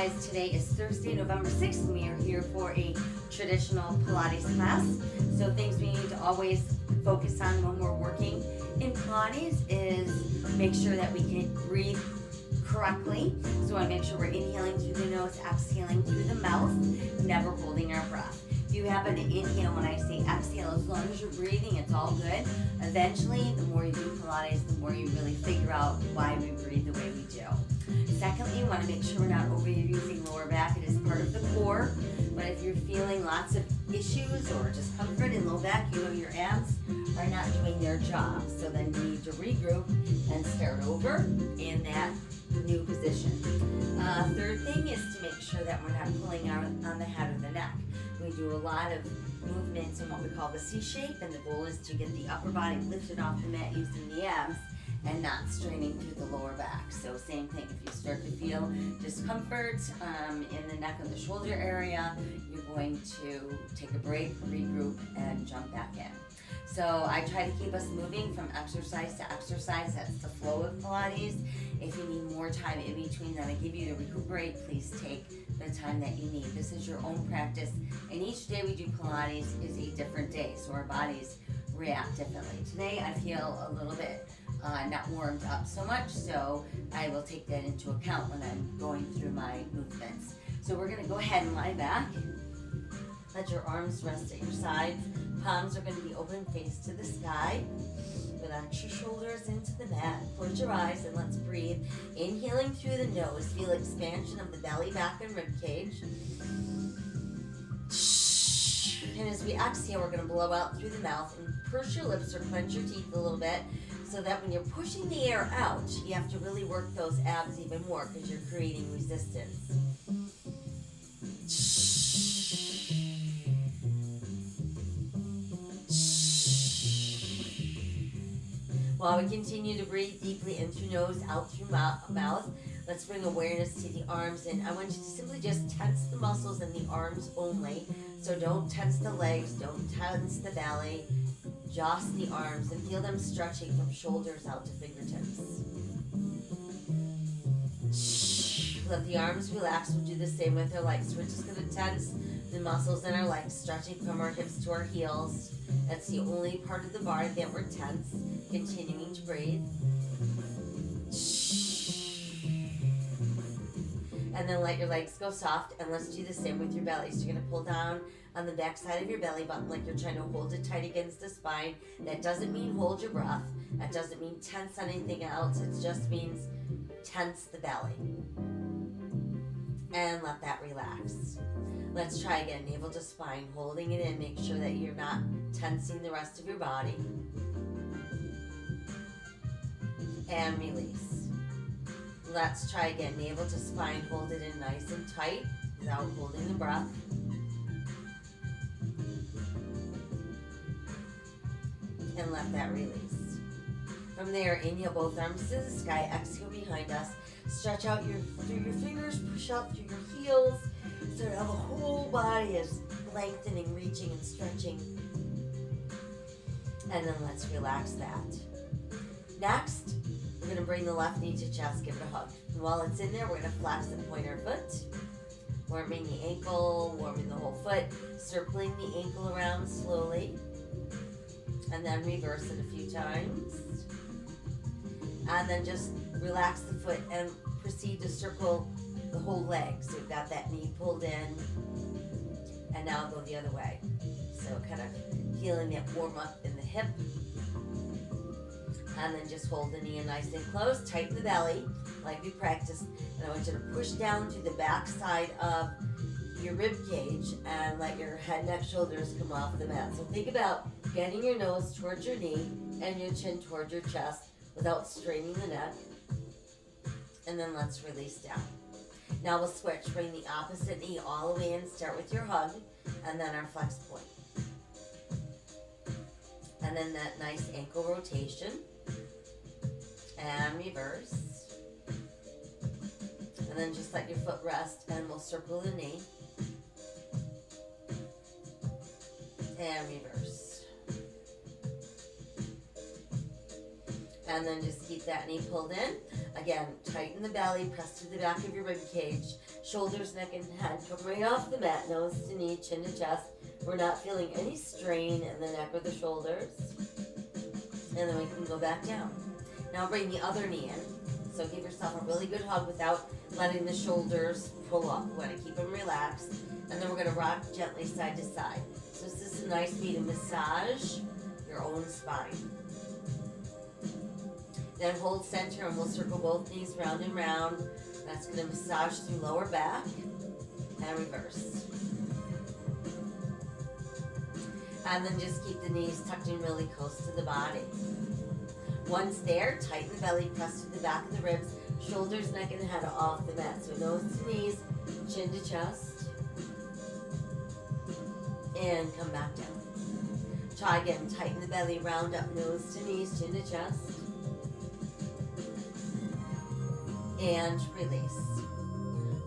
guys, today is Thursday, November 6th, and we are here for a traditional Pilates class. So things we need to always focus on when we're working in Pilates is make sure that we can breathe correctly. So I want to make sure we're inhaling through the nose, exhaling through the mouth, never holding our breath. If you have an inhale when I say exhale, as long as you're breathing, it's all good. Eventually, the more you do Pilates, the more you really figure out why we breathe the way we do. Secondly, you want to make sure we're not overusing lower back. It is part of the core. But if you're feeling lots of issues or discomfort in low back, you know your abs are not doing their job. So then you need to regroup and start over in that new position. Third thing is to make sure that we're not pulling out on the head or the neck. We do a lot of movements in what we call the C shape, and the goal is to get the upper body lifted off the mat using the abs and not straining through the lower back. So same thing, if you start to feel discomfort in the neck or the shoulder area, you're going to take a break, regroup, and jump back in. So I try to keep us moving from exercise to exercise. That's the flow of Pilates. If you need more time in between that I give you to recuperate, please take the time that you need. This is your own practice, and each day we do Pilates is a different day, so our bodies react differently. Today I feel a little bit not warmed up so much, so I will take that into account when I'm going through my movements. So we're going to go ahead and lie back. Let your arms rest at your sides. Palms are going to be open, face to the sky. Relax your shoulders into the mat. Close your eyes and let's breathe. Inhaling through the nose. Feel expansion of the belly, back, and rib cage. And as we exhale, we're going to blow out through the mouth and purse your lips or clench your teeth a little bit so that when you're pushing the air out, you have to really work those abs even more because you're creating resistance. While we continue to breathe deeply in through nose, out through mouth, let's bring awareness to the arms, and I want you to simply just tense the muscles in the arms only. So don't tense the legs, don't tense the belly, just the arms, and feel them stretching from shoulders out to fingertips. Let the arms relax. We'll do the same with our legs. We're just going to tense the muscles in our legs, stretching from our hips to our heels. That's the only part of the body that we're tense. Continuing to breathe. And then let your legs go soft, and let's do the same with your belly. So you're going to pull down on the back side of your belly button like you're trying to hold it tight against the spine. That doesn't mean hold your breath. That doesn't mean tense anything else. It just means tense the belly. And let that relax. Let's try again. Navel to spine, holding it in. Make sure that you're not tensing the rest of your body. And release. Let's try again. Navel to spine, hold it in nice and tight without holding the breath. And let that release. From there, inhale both arms to the sky, exhale behind us. Stretch out through your fingers, push out through your heels, so now the whole body is lengthening, reaching, and stretching. And then let's relax that. Next, we're going to bring the left knee to chest, give it a hug. And while it's in there, we're going to flex and point our foot, warming the ankle, warming the whole foot, circling the ankle around slowly, and then reverse it a few times. And then just relax the foot and proceed to circle the whole leg. So we've got that knee pulled in, and now go the other way. So kind of feeling that warm up in the hip. And then just hold the knee in nice and close. Tighten the belly like we practiced. And I want you to push down through the back side of your rib cage and let your head, neck, shoulders come off the mat. So think about getting your nose towards your knee and your chin towards your chest without straining the neck. And then let's release down. Now we'll switch. Bring the opposite knee all the way in. Start with your hug and then our flex point. And then that nice ankle rotation. And reverse. And then just let your foot rest and we'll circle the knee. And reverse. And then just keep that knee pulled in. Again, tighten the belly, press to the back of your rib cage. Shoulders, neck, and head come right off the mat, nose to knee, chin to chest. We're not feeling any strain in the neck or the shoulders. And then we can go back down. Now bring the other knee in. So give yourself a really good hug without letting the shoulders pull up. We want to keep them relaxed. And then we're going to rock gently side to side. So this is a nice way to massage your own spine. Then hold center and we'll circle both knees round and round. That's going to massage through lower back and reverse. And then just keep the knees tucked in really close to the body. Once there, tighten the belly, press to the back of the ribs, shoulders, neck, and head off the mat. So nose to knees, chin to chest, and come back down. Try again, tighten the belly, round up, nose to knees, chin to chest, and release.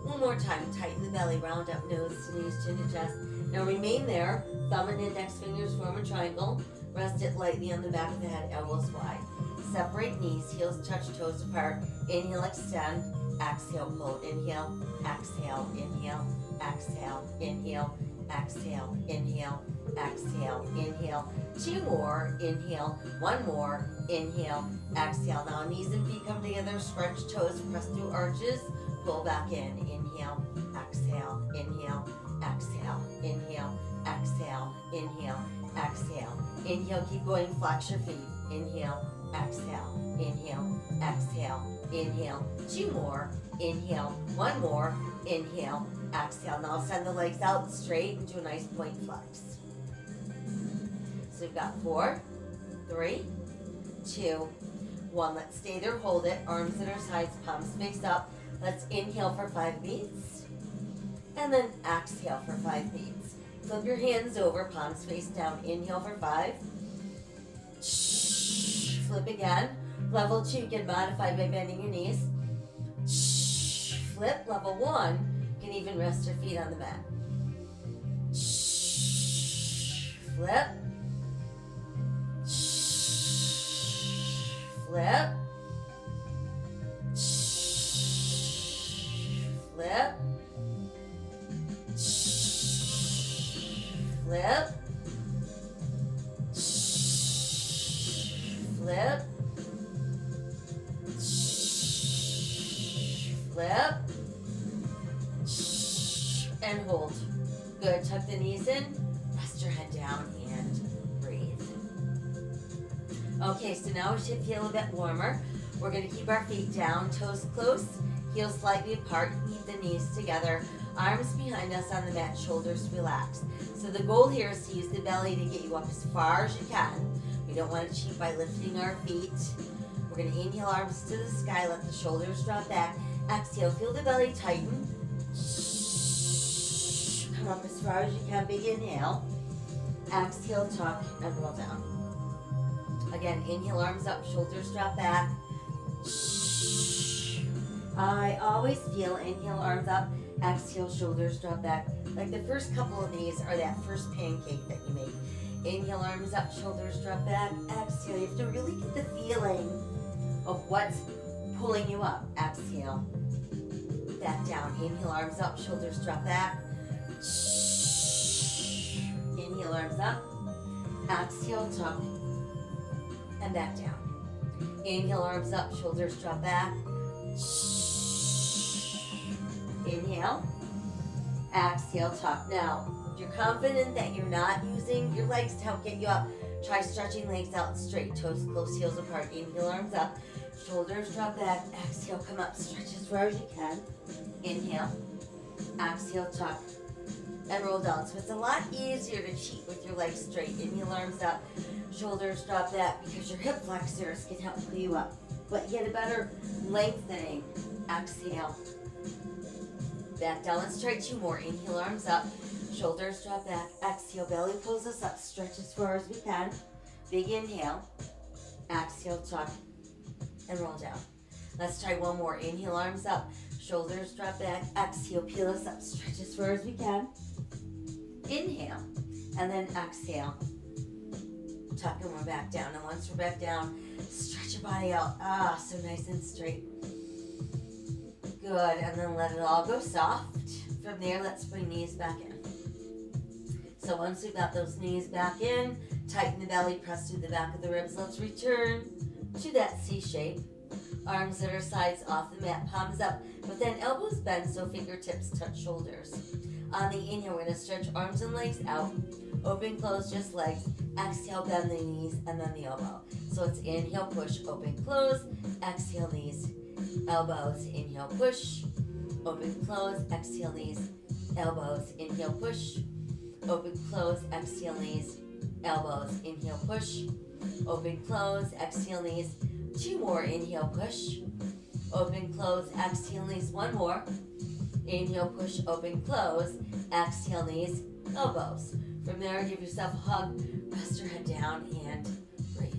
One more time, tighten the belly, round up, nose to knees, chin to chest. Now remain there, thumb and index fingers form a triangle, rest it lightly on the back of the head, elbows wide. Separate knees, heels touch, toes apart. Inhale, extend, exhale, pull, inhale, exhale, inhale, exhale, inhale, exhale, inhale, exhale, inhale. Two more, inhale, one more, inhale, exhale. Now knees and feet come together, stretch toes, press through arches, pull back in, inhale, exhale, inhale, exhale, inhale, exhale, inhale, exhale. Inhale, keep going, flex your feet, inhale, exhale, inhale, exhale, inhale. Two more, inhale, one more, inhale, exhale. Now send the legs out straight into a nice point flex. So we've got 4, 3, 2, 1. Let's stay there, hold it, arms at our sides, palms face up. Let's inhale for 5 beats, and then exhale for 5 beats. Flip your hands over, palms face down, inhale for 5. Flip again. Level 2, you can modify by bending your knees. Flip. Level 1, you can even rest your feet on the mat. Flip. Flip. Flip. Flip. Flip. Flip. And hold. Good. Tuck the knees in. Rest your head down and breathe. Okay, so now we should feel a bit warmer. We're going to keep our feet down, toes close, heels slightly apart, keep the knees together, arms behind us on the mat, shoulders relaxed. So the goal here is to use the belly to get you up as far as you can. We don't want to cheat by lifting our feet. We're going to inhale, arms to the sky, let the shoulders drop back. Exhale, feel the belly tighten. Come up as far as you can, big inhale. Exhale, tuck, and roll down. Again, inhale, arms up, shoulders drop back. I always feel inhale, arms up, exhale, shoulders drop back. Like the first couple of these are that first pancake that you make. Inhale, arms up, shoulders drop back. Exhale, you have to really get the feeling of what's pulling you up. Exhale, back down. Inhale, arms up, shoulders drop back. Inhale, arms up. Exhale, tuck, and back down. Inhale, arms up, shoulders drop back. Inhale, exhale, tuck. Now, if you're confident that you're not using your legs to help get you up, try stretching legs out straight, toes close, heels apart. Inhale, arms up, shoulders drop back. Exhale, come up, stretch as far as you can. Inhale, exhale, tuck, and roll down. So it's a lot easier to cheat with your legs straight. Inhale, arms up, shoulders drop back, because your hip flexors can help pull you up. But you get a better lengthening. Exhale, back down. Let's try 2 more. Inhale, arms up, shoulders drop back. Exhale, belly pulls us up, stretch as far as we can. Big inhale. Exhale, tuck, and roll down. Let's try 1 more. Inhale, arms up, shoulders drop back. Exhale, peel us up, stretch as far as we can. Inhale, and then exhale, tuck, and we're back down. And once we're back down, stretch your body out. So nice and straight. Good, and then let it all go soft. From there, let's bring knees back in. So once we've got those knees back in, tighten the belly, press through the back of the ribs. Let's return to that C shape. Arms at our sides off the mat, palms up, but then elbows bend so fingertips touch shoulders. On the inhale, we're going to stretch arms and legs out. Open, close, just legs. Exhale, bend the knees, and then the elbow. So it's inhale, push, open, close. Exhale, knees, elbows. Inhale, push, open, close. Exhale, knees, elbows. Inhale, push, open, close. Exhale, knees, elbows. Inhale, push, open, close. Exhale, knees. 2 more. Inhale, push, open, close. Exhale, knees. 1 more. Inhale, push, open, close. Exhale, knees, elbows. From there, give yourself a hug. Rest your head down and breathe.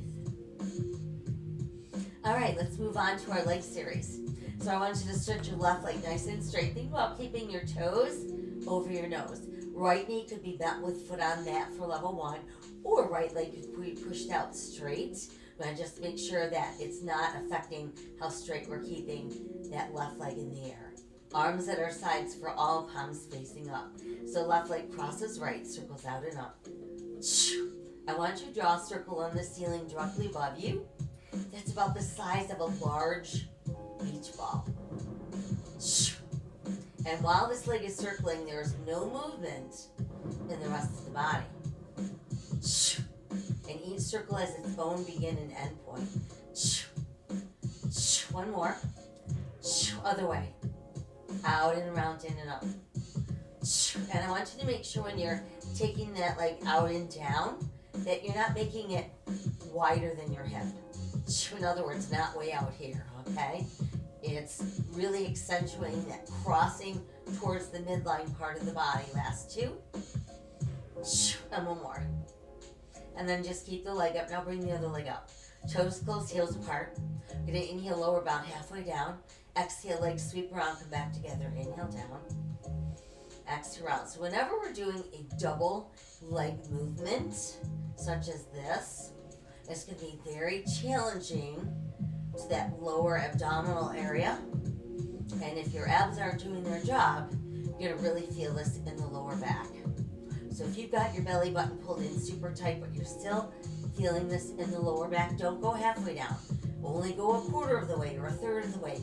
All right, let's move on to our leg series. So I want you to stretch your left leg nice and straight. Think about keeping your toes over your nose. Right knee could be bent with foot on mat for level 1, or right leg could be pushed out straight. But just make sure that it's not affecting how straight we're keeping that left leg in the air. Arms at our sides for all, palms facing up. So left leg crosses right, circles out and up. I want you to draw a circle on the ceiling directly above you. That's about the size of a large beach ball. And while this leg is circling, there's no movement in the rest of the body. And each circle has its own begin and end point. 1 more. Other way. Out and around, in and up. And I want you to make sure when you're taking that leg out and down, that you're not making it wider than your hip. In other words, not way out here, okay? It's really accentuating that crossing towards the midline part of the body. Last 2. And 1 more. And then just keep the leg up. Now bring the other leg up. Toes close, heels apart. You're going to inhale lower, about halfway down. Exhale, legs sweep around, come back together. Inhale down. Exhale out. So whenever we're doing a double leg movement, such as this, it's going to be very challenging to that lower abdominal area. And if your abs aren't doing their job, you're going to really feel this in the lower back. So if you've got your belly button pulled in super tight, but you're still feeling this in the lower back, don't go halfway down. Only go a quarter of the way or a third of the way.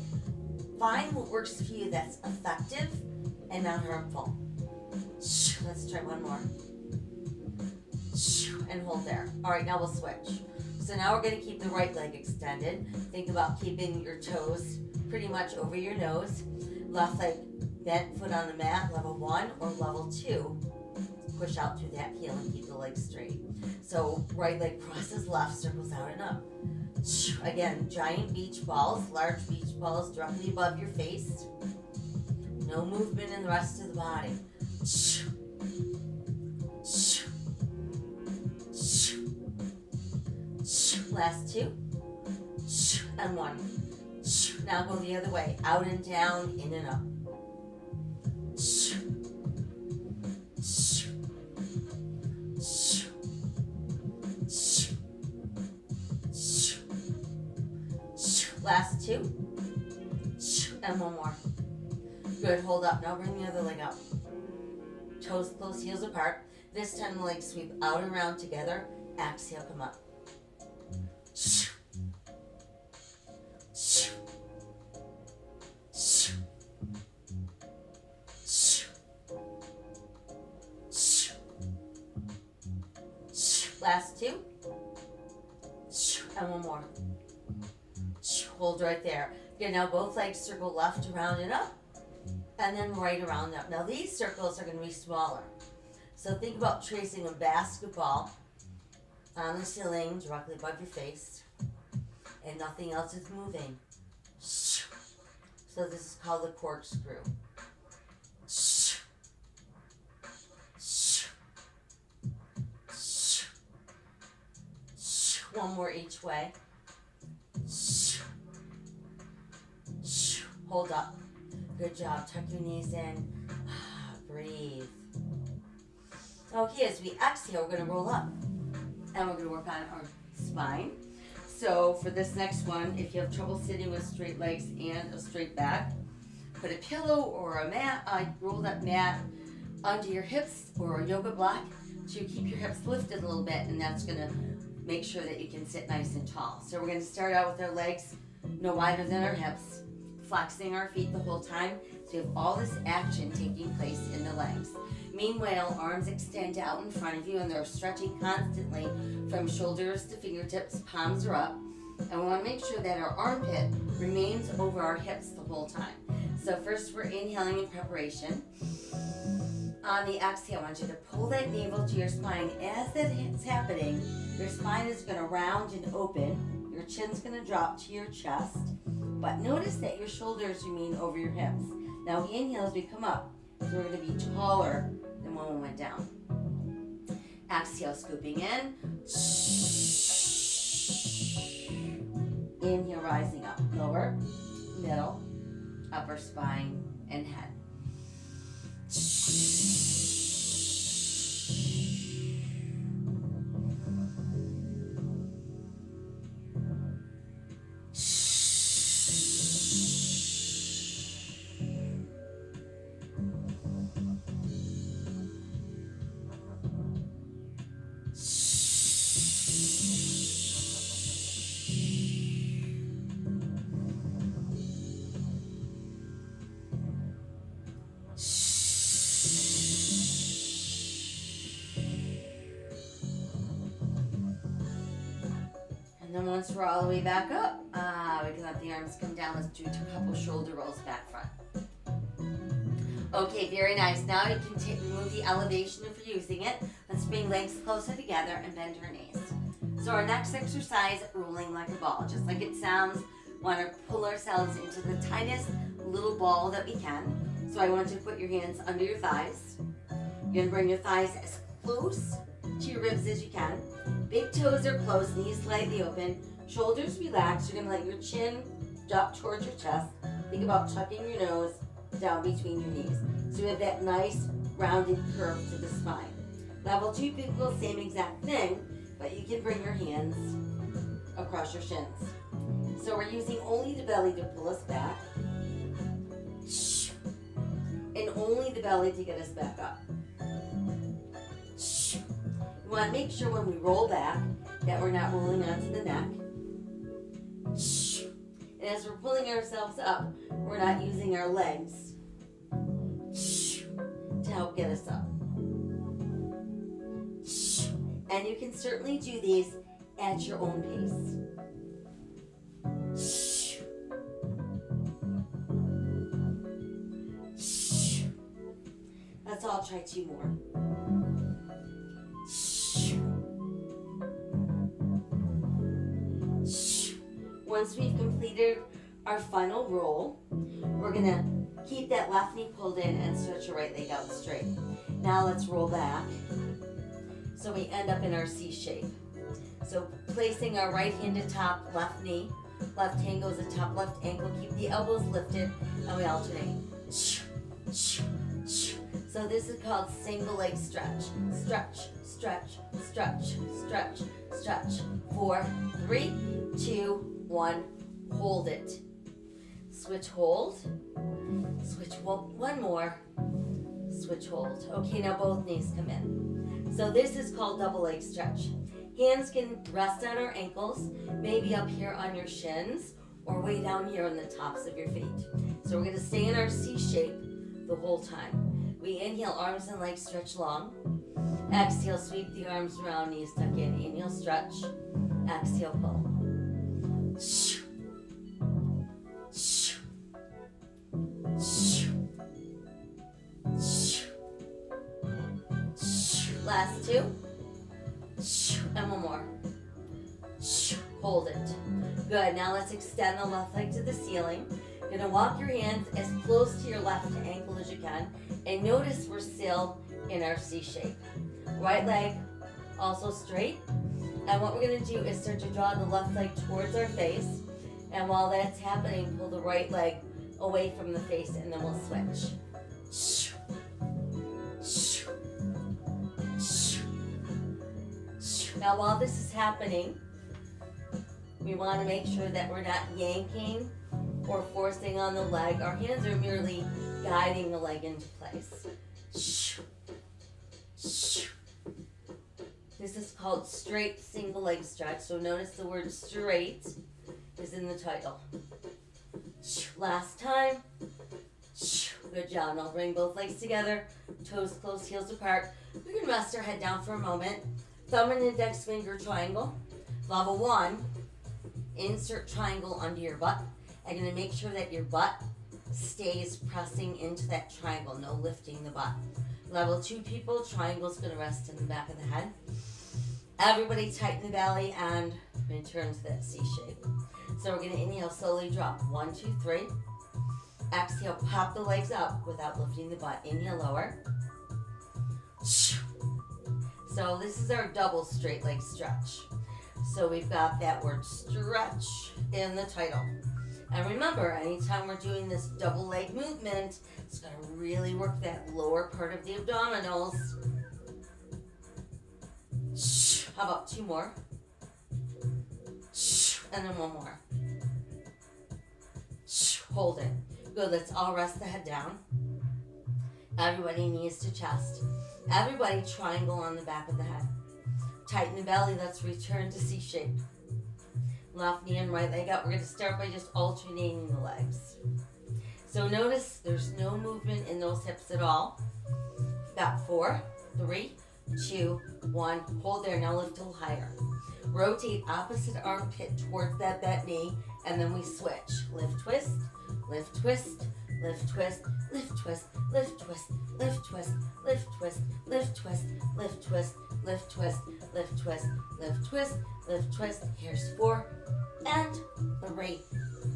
Find what works for you that's effective and not harmful. Let's try 1 more. And hold there. All right, now we'll switch. So now we're going to keep the right leg extended. Think about keeping your toes pretty much over your nose. Left leg bent, foot on the mat, level 1 or level 2. Push out through that heel and keep the legs straight. So right leg crosses left, circles out and up. Again, giant beach balls, large beach balls directly above your face. No movement in the rest of the body. Last 2. And 1. Now go the other way. Out and down, in and up. Last 2. And 1 more. Good, hold up. Now bring the other leg up. Toes close, heels apart. This time the legs sweep out and around together. Exhale, come up. Last 2. And 1 more. Hold right there. Okay, now both legs circle left, around, and up. And then right around and up. Now these circles are going to be smaller. So think about tracing a basketball on the ceiling directly above your face. And nothing else is moving. So this is called the corkscrew. 1 more each way. Hold up. Good job. Tuck your knees in. Breathe. Okay, as we exhale, we're going to roll up. And we're going to work on our spine. So for this next one, if you have trouble sitting with straight legs and a straight back, put a pillow or a mat, rolled up mat under your hips or a yoga block to keep your hips lifted a little bit, and that's gonna make sure that you can sit nice and tall. So we're gonna start out with our legs no wider than our hips, flexing our feet the whole time. So you have all this action taking place in the legs. Meanwhile, arms extend out in front of you and they're stretching constantly from shoulders to fingertips, palms are up. And we want to make sure that our armpit remains over our hips the whole time. So first we're inhaling in preparation. On the exhale, I want you to pull that navel to your spine. As that is happening, your spine is going to round and open. Your chin's going to drop to your chest. But notice that your shoulders remain over your hips. Now we inhale as we come up. So we're going to be taller than when we went down. Exhale, scooping in. Inhale, rising up. Lower, middle, upper spine, and head. And then once we're all the way back up, we can let the arms come down. Let's do a couple shoulder rolls back front. Okay, very nice. Now you can remove the elevation if you're using it. Let's bring legs closer together and bend your knees. So our next exercise, rolling like a ball. Just like it sounds, we want to pull ourselves into the tightest little ball that we can. So I want you to put your hands under your thighs. You're going to bring your thighs as close to your ribs as you can. Big toes are closed, knees slightly open, shoulders relaxed. You're going to let your chin drop towards your chest. Think about tucking your nose down between your knees. So we have that nice rounded curve to the spine. Level 2 people, same exact thing, but you can bring your hands across your shins. So we're using only the belly to pull us back, and only the belly to get us back up. We want to make sure when we roll back that we're not rolling onto the neck. And as we're pulling ourselves up, we're not using our legs to help get us up. And you can certainly do these at your own pace. Let's all try 2 more. Once we've completed our final roll, we're going to keep that left knee pulled in and stretch your right leg out straight. Now let's roll back so we end up in our C shape. So placing our right hand atop left knee, left hand goes atop left ankle, keep the elbows lifted, and we alternate. So this is called single leg stretch. Stretch, stretch, stretch, stretch, stretch. 4, 3, 2, 1, hold it. Switch, hold. Switch, one more. Switch, hold. Okay, now both knees come in. So this is called double leg stretch. Hands can rest on our ankles, maybe up here on your shins, or way down here on the tops of your feet. So we're going to stay in our C shape the whole time. We inhale, arms and legs stretch long. Exhale, sweep the arms around, knees tuck in. Inhale, stretch. Exhale, pull. Last 2. And 1 more. Hold it. Good. Now let's extend the left leg to the ceiling. You're going to walk your hands as close to your left ankle as you can. And notice we're still in our C shape. Right leg also straight. And what we're going to do is start to draw the left leg towards our face. And while that's happening, pull the right leg away from the face, and then we'll switch. Now while this is happening, we want to make sure that we're not yanking or forcing on the leg. Our hands are merely guiding the leg into place. This is called straight single leg stretch. So notice the word straight is in the title. Last time. Good job. Now bring both legs together, toes close, heels apart. We can rest our head down for a moment. Thumb and index finger triangle. Level 1, insert triangle under your butt. I'm going to make sure that your butt stays pressing into that triangle, no lifting the butt. Level 2 people, triangle's going to rest in the back of the head. Everybody tighten the belly and return to that C shape. So we're going to inhale, slowly drop. 1, 2, 3. Exhale, pop the legs up without lifting the butt. Inhale, lower. So this is our double straight leg stretch. So we've got that word stretch in the title. And remember, anytime we're doing this double leg movement, it's going to really work that lower part of the abdominals. How about 2 more? And then 1 more. Hold it. Good, let's all rest the head down. Everybody knees to chest. Everybody triangle on the back of the head. Tighten the belly, let's return to C shape. Left knee and right leg up. We're going to start by just alternating the legs. So notice there's no movement in those hips at all. Got 4, 3, 2, 1. Hold there, now lift a little higher. Rotate opposite armpit towards that bent knee, and then we switch. Lift, twist, lift, twist, lift, twist, lift, twist, lift, twist, lift, twist, lift, twist, lift, twist, lift, twist, lift, twist, lift, twist, lift, twist, lift, twist. Here's 4, and 3,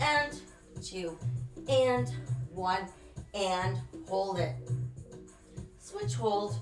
and 2, and 1, and hold it. Switch, hold.